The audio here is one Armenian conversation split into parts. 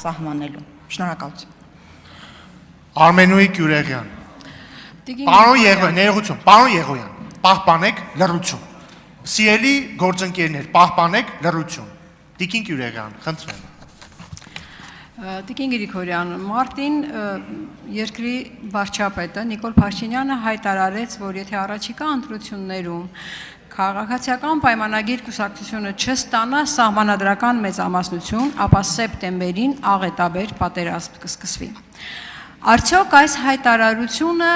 սահմանելու։ Շնորհակալություն։ Արմենուհի Գյուրեղյան։ Պարոն Եղոյան, պահպանեք լռություն։ Սիրելի գործընկերներ, պահպանեք լռություն։ Տիկին Գյուրեղյան, խնդրեմ։ Տիկին Գրիգորյան, մարտին երկրի վարչապետը Նիկոլ Փաշինյանը հայտարարեց, որ եթե առաջիկա ընտրություններում քաղաքացիական պայմանագիր կուսակցությունը չստանա սահմանադրական մեծամասնություն, ապա սեպտեմբերին աղետաբեր պատերազմ կսկսվի։ Արդյոք այս հայտարարությունը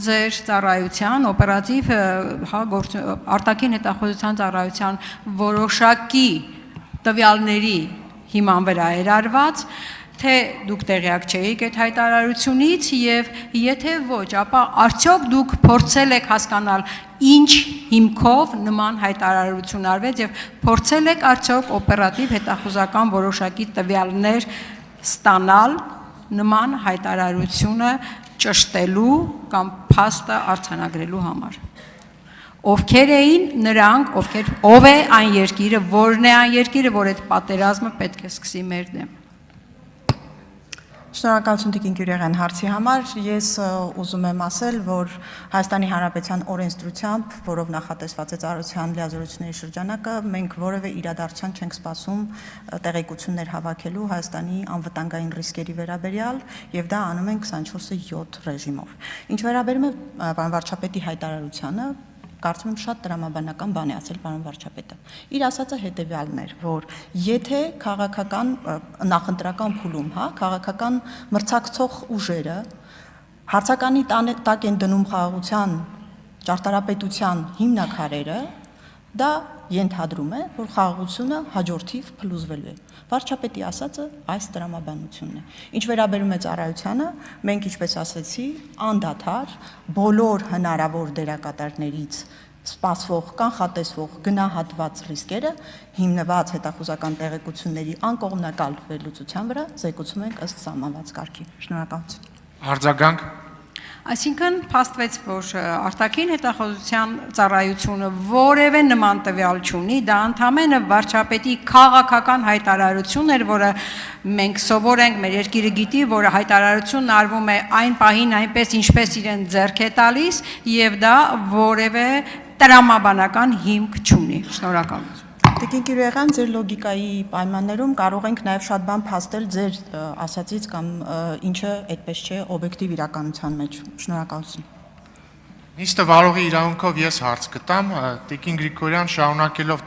ձեր ծառայության օպերատիվ արտաքին հետախուզության ծառայության որոշակի տվյալների հիման վրա էր արված, թե դուք տեղյակ չէիք այդ հայտարարությունից եւ եթե ոչ, ապա արդյոք դուք փորձել եք հասկանալ ինչ հիմքով նման հայտարարություն արվեց եւ փորձել եք արդյոք օպերատիվ հետախուզական որոշակի տվյալներ ստանալ նման հայտարարությունը ճշտելու կամ փաստը արձանագրելու համար։ Ովքեր էին նրանք, ով է այն երկիրը, որն է այն երկիրը, որ այդ պատերազմը պետք է սկսի մեր դեմ։ Շնորհակալություն Տիկին Գյուրեղյան հարցի համար։ Ես ուզում եմ ասել, որ Հայաստանի Հանրապետության օրենսդրությամբ, որով նախատեսված է ծառայության լիազորությունների շրջանակը, մենք որևէ իրադարձության չենք սպասում տեղեկություններ հավաքելու Հայաստանի անվտանգային ռիսկերի վերաբերյալ, եւ դա անում ենք 24/7 ռեժիմով։ Ինչ վերաբերում է պարոն վարչապետի հայտարարությանը, կարծում եմ շատ տրամաբանական բան է ասել պարոն վարչապետը։ Իր ասածը հետևյալն էր, որ եթե քաղաքական նախընտրական փուլում, քաղաքական մրցակցող ուժերը հարցականի տակ են դնում խաղաղության ճարտարապետության հիմնաքարերը, դա ենթադրում է, որ խաղաղությունը հաջորդիվ փլուզվելու է։ Վարչապետի ասածը այս տրամաբանությունն է։ Ինչ վերաբերում է ծառայությանը, մենք ինչպես ասացի, անդադար բոլոր հնարավոր դերակատարներից սպասվող, կանխատեսվող գնահատված ռիսկերը հիմնված հետախուզական տեղեկությունների անկողմնակալ վերլուծության վրա զեկուցում ենք ըստ սահմանված կարգի։ Շնորհակալություն։ Արձագանք։ Այսինքն փաստվեց, որ արտաքին հետախուզության ծառայությունը որևէ նման տվյալ չունի, դա ընդհանրապես վարչապետի քաղաքական հայտարարություն էր, որը մենք սովոր ենք, մեր երկիրը գիտի, որ հայտարարությունն արվում է այն պահին այնպես, ինչպես իրեն ձեռք է տալիս, եւ դա որևէ տրամաբանական հիմք չունի։ Շնորհակալություն։ Տիկին Գյուրեղյան, ձեր լոգիկայի պայմաններում կարող ենք նաև շատ բան փաստել ձեր ասածից կամ ինչը այդպես չէ օբյեկտիվ իրականության մեջ։ Շնորհակալություն։ Նիստը վարողի իրավունքով ես հարց կտամ, Տիկին Գրիգորյան, շարունակելով